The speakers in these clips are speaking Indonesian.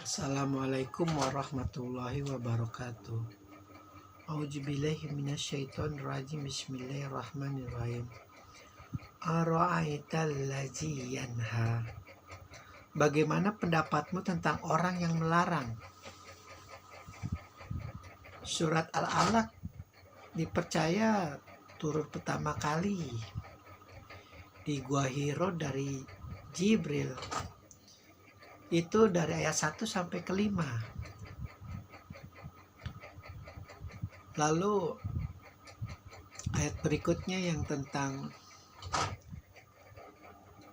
Assalamualaikum warahmatullahi wabarakatuh. A'udzubillahi minasyaitonirrajim. Bismillahirrahmanirrahim. Ara'aital ladzi yanha. Bagaimana pendapatmu tentang orang yang melarang? Surat Al-Alaq dipercaya turun pertama kali di Gua Hiro dari Jibril. Itu dari ayat 1 sampai ke 5. Lalu ayat berikutnya yang tentang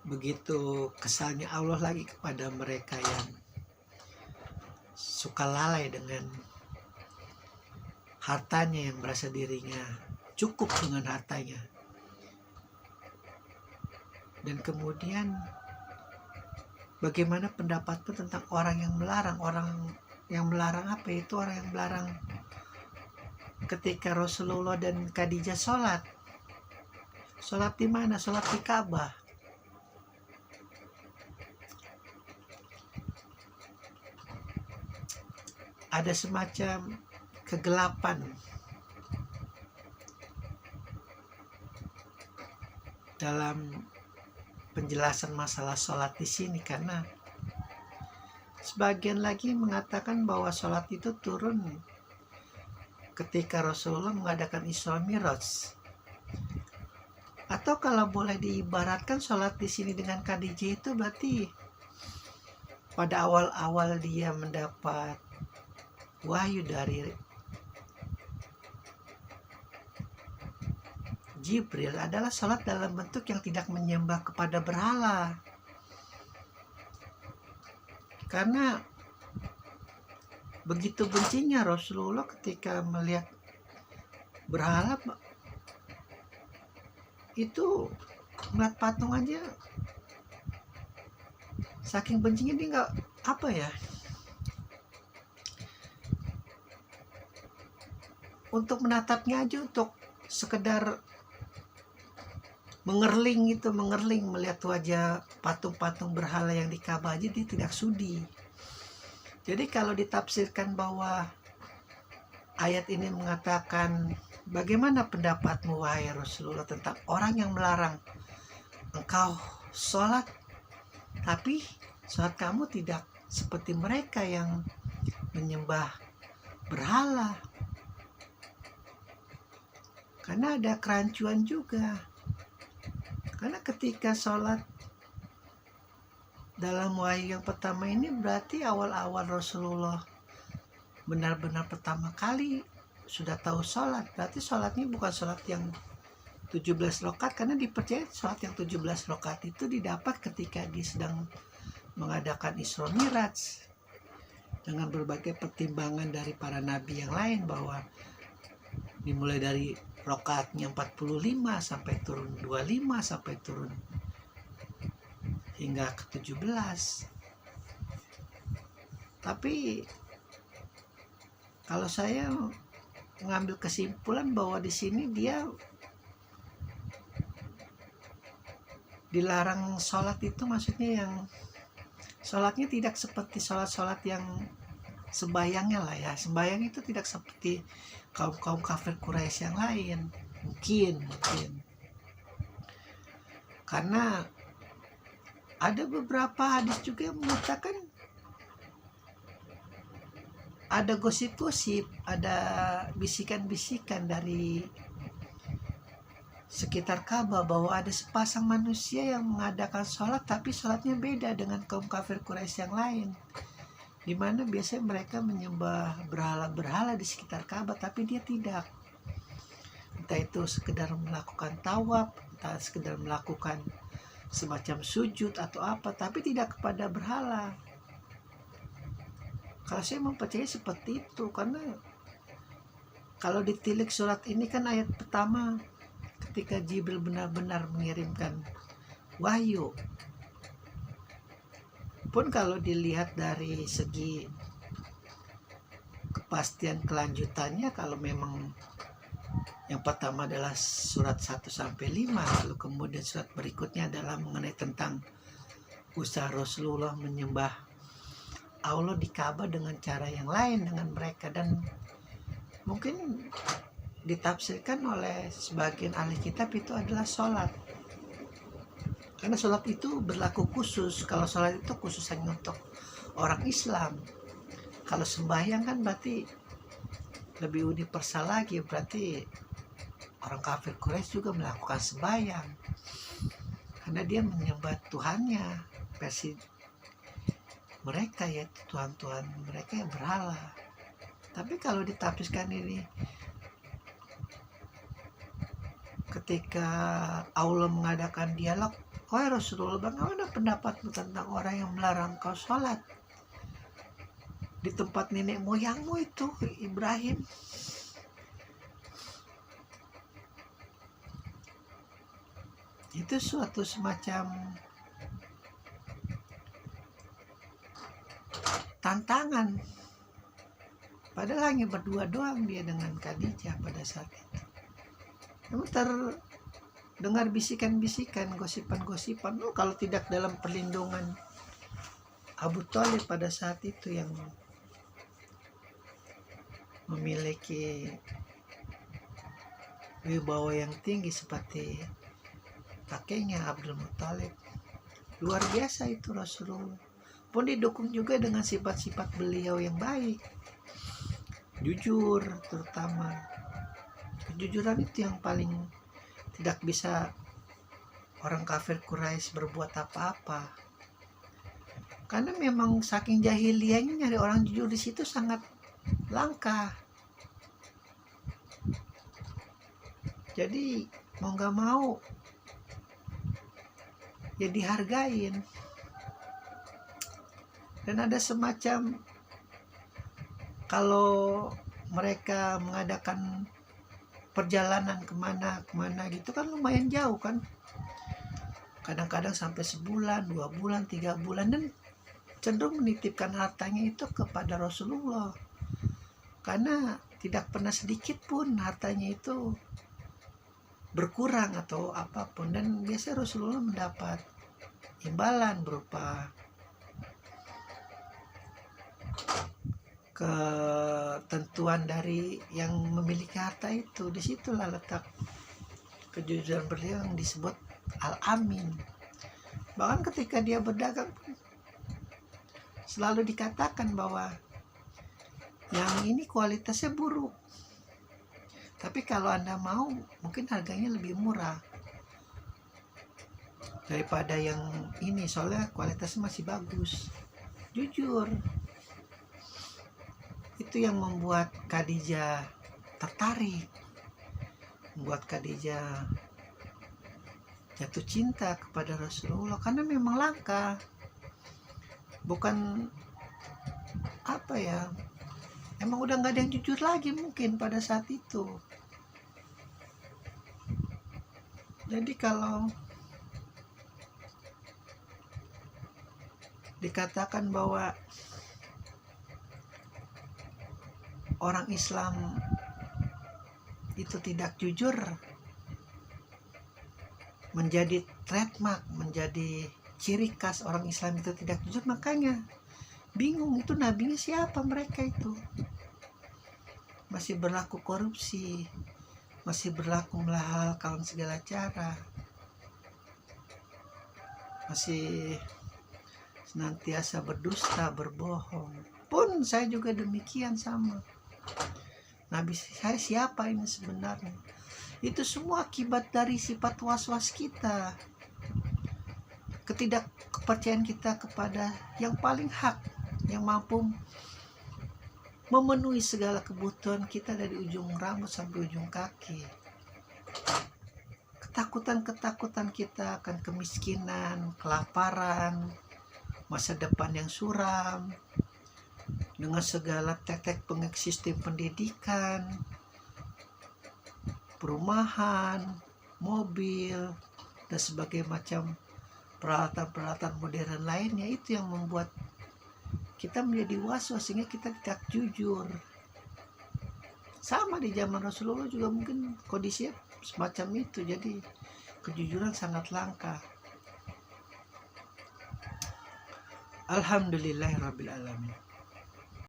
begitu kesalnya Allah lagi kepada mereka yang suka lalai dengan hartanya, yang merasa dirinya cukup dengan hartanya. Dan kemudian bagaimana pendapatmu tentang orang yang melarang? Orang yang melarang apa? Itu orang yang melarang ketika Rasulullah dan Khadijah sholat. Sholat di mana? Sholat di Ka'bah. Ada semacam kegelapan dalam penjelasan masalah sholat di sini, karena sebagian lagi mengatakan bahwa sholat itu turun ketika Rasulullah mengadakan Isra Miraj. Atau kalau boleh diibaratkan sholat di sini dengan Khadijah itu berarti pada awal-awal dia mendapat wahyu dari Jibril adalah sholat dalam bentuk yang tidak menyembah kepada berhala. Karena begitu bencinya Rasulullah ketika melihat berhala, itu melihat patung aja saking bencinya dia nggak untuk menatapnya aja, untuk sekedar mengerling melihat wajah patung-patung berhala yang di Ka'bah aja dia tidak sudi. Jadi kalau ditafsirkan bahwa ayat ini mengatakan, bagaimana pendapatmu wahai Rasulullah tentang orang yang melarang engkau sholat, tapi sholat kamu tidak seperti mereka yang menyembah berhala. Karena ada kerancuan juga. Karena ketika sholat dalam wahyu yang pertama ini berarti awal-awal Rasulullah benar-benar pertama kali sudah tahu sholat. Berarti sholatnya bukan sholat yang 17 rakaat, karena dipercaya sholat yang 17 rakaat itu didapat ketika dia sedang mengadakan Isra Miraj, dengan berbagai pertimbangan dari para nabi yang lain, bahwa dimulai dari rakaatnya 45 sampai turun 25 sampai turun hingga ke 17. Tapi kalau saya mengambil kesimpulan bahwa di sini dia dilarang sholat itu maksudnya yang sholatnya tidak seperti sholat-sholat yang sembayangnya lah ya. Sembayang itu tidak seperti kaum kafir Quraisy yang lain. Mungkin karena ada beberapa hadis juga yang mengatakan, ada gosip-gosip, ada bisikan-bisikan dari sekitar Ka'bah bahwa ada sepasang manusia yang mengadakan sholat, tapi sholatnya beda dengan kaum kafir Quraisy yang lain, di mana biasanya mereka menyembah berhala-berhala di sekitar Ka'bah, tapi dia tidak. Entah itu sekedar melakukan tawaf, entah sekedar melakukan semacam sujud atau apa, tapi tidak kepada berhala. Kalau saya mempercayai seperti itu, karena kalau ditilik surat ini kan ayat pertama ketika Jibril benar-benar mengirimkan wahyu. Pun kalau dilihat dari segi kepastian kelanjutannya, kalau memang yang pertama adalah surat 1 sampai 5, lalu kemudian surat berikutnya adalah mengenai tentang usaha Rasulullah menyembah Allah di Ka'bah dengan cara yang lain dengan mereka, dan mungkin ditafsirkan oleh sebagian ahli kitab itu adalah sholat, karena sholat itu berlaku khusus. Kalau sholat itu khusus hanya untuk orang Islam. Kalau sembahyang kan berarti lebih universal lagi, berarti orang kafir Quraisy juga melakukan sembahyang karena dia menyembah Tuhannya versi mereka, yaitu Tuhan-Tuhan mereka yang berhala. Tapi kalau ditafsirkan ini ketika Allah mengadakan dialog, wahai Rasulullah, bagaimana pendapatmu tentang orang yang melarang kau sholat di tempat nenek moyangmu itu, Ibrahim? Itu suatu semacam tantangan. Padahal hanya berdua doang dia dengan Khadijah pada saat itu. Namun terdengar bisikan-bisikan, gosipan-gosipan. Kalau tidak dalam perlindungan Abu Thalib pada saat itu yang memiliki wibawa yang tinggi seperti kakeknya Abdul Muthalib, luar biasa itu Rasulullah. Pun didukung juga dengan sifat-sifat beliau yang baik, jujur, terutama kejujuran itu yang paling tidak bisa orang kafir Quraisy berbuat apa-apa, karena memang saking jahiliyahnya nyari orang jujur di situ sangat langka. Jadi mau nggak mau ya dihargain. Dan ada semacam, kalau mereka mengadakan perjalanan kemana gitu kan lumayan jauh kan, kadang-kadang sampai sebulan, 2 bulan, 3 bulan, dan cenderung menitipkan hartanya itu kepada Rasulullah, karena tidak pernah sedikit pun hartanya itu berkurang atau apapun. Dan biasa Rasulullah mendapat imbalan berupa ketentuan dari yang memiliki harta itu. Disitulah letak kejujuran beliau yang disebut Al-Amin. Bahkan ketika dia berdagang selalu dikatakan bahwa yang ini kualitasnya buruk, tapi kalau Anda mau mungkin harganya lebih murah daripada yang ini, soalnya kualitasnya masih bagus. Jujur. Itu yang membuat Khadijah tertarik, membuat Khadijah jatuh cinta kepada Rasulullah, karena memang langka, bukan apa ya, emang udah nggak ada yang jujur lagi mungkin pada saat itu. Jadi kalau dikatakan bahwa orang Islam itu tidak jujur, menjadi trademark, menjadi ciri khas orang Islam itu tidak jujur, makanya bingung itu nabinya siapa mereka itu. Masih berlaku korupsi, masih berlaku menghalalkan segala cara, masih senantiasa berdusta, berbohong. Pun saya juga demikian sama. Nabi saya siapa ini sebenarnya? Itu semua akibat dari sifat was-was kita, ketidakkepercayaan kita kepada yang paling hak, yang mampu memenuhi segala kebutuhan kita dari ujung rambut sampai ujung kaki. Ketakutan kita akan kemiskinan, kelaparan, masa depan yang suram, dengan segala tetek bengek sistem pendidikan, perumahan, mobil, dan sebagainya macam peralatan-peralatan modern lainnya, itu yang membuat kita menjadi was-was sehingga kita tidak jujur. Sama di zaman Rasulullah juga mungkin kondisinya semacam itu, jadi kejujuran sangat langka. Alhamdulillahirabbil alamin.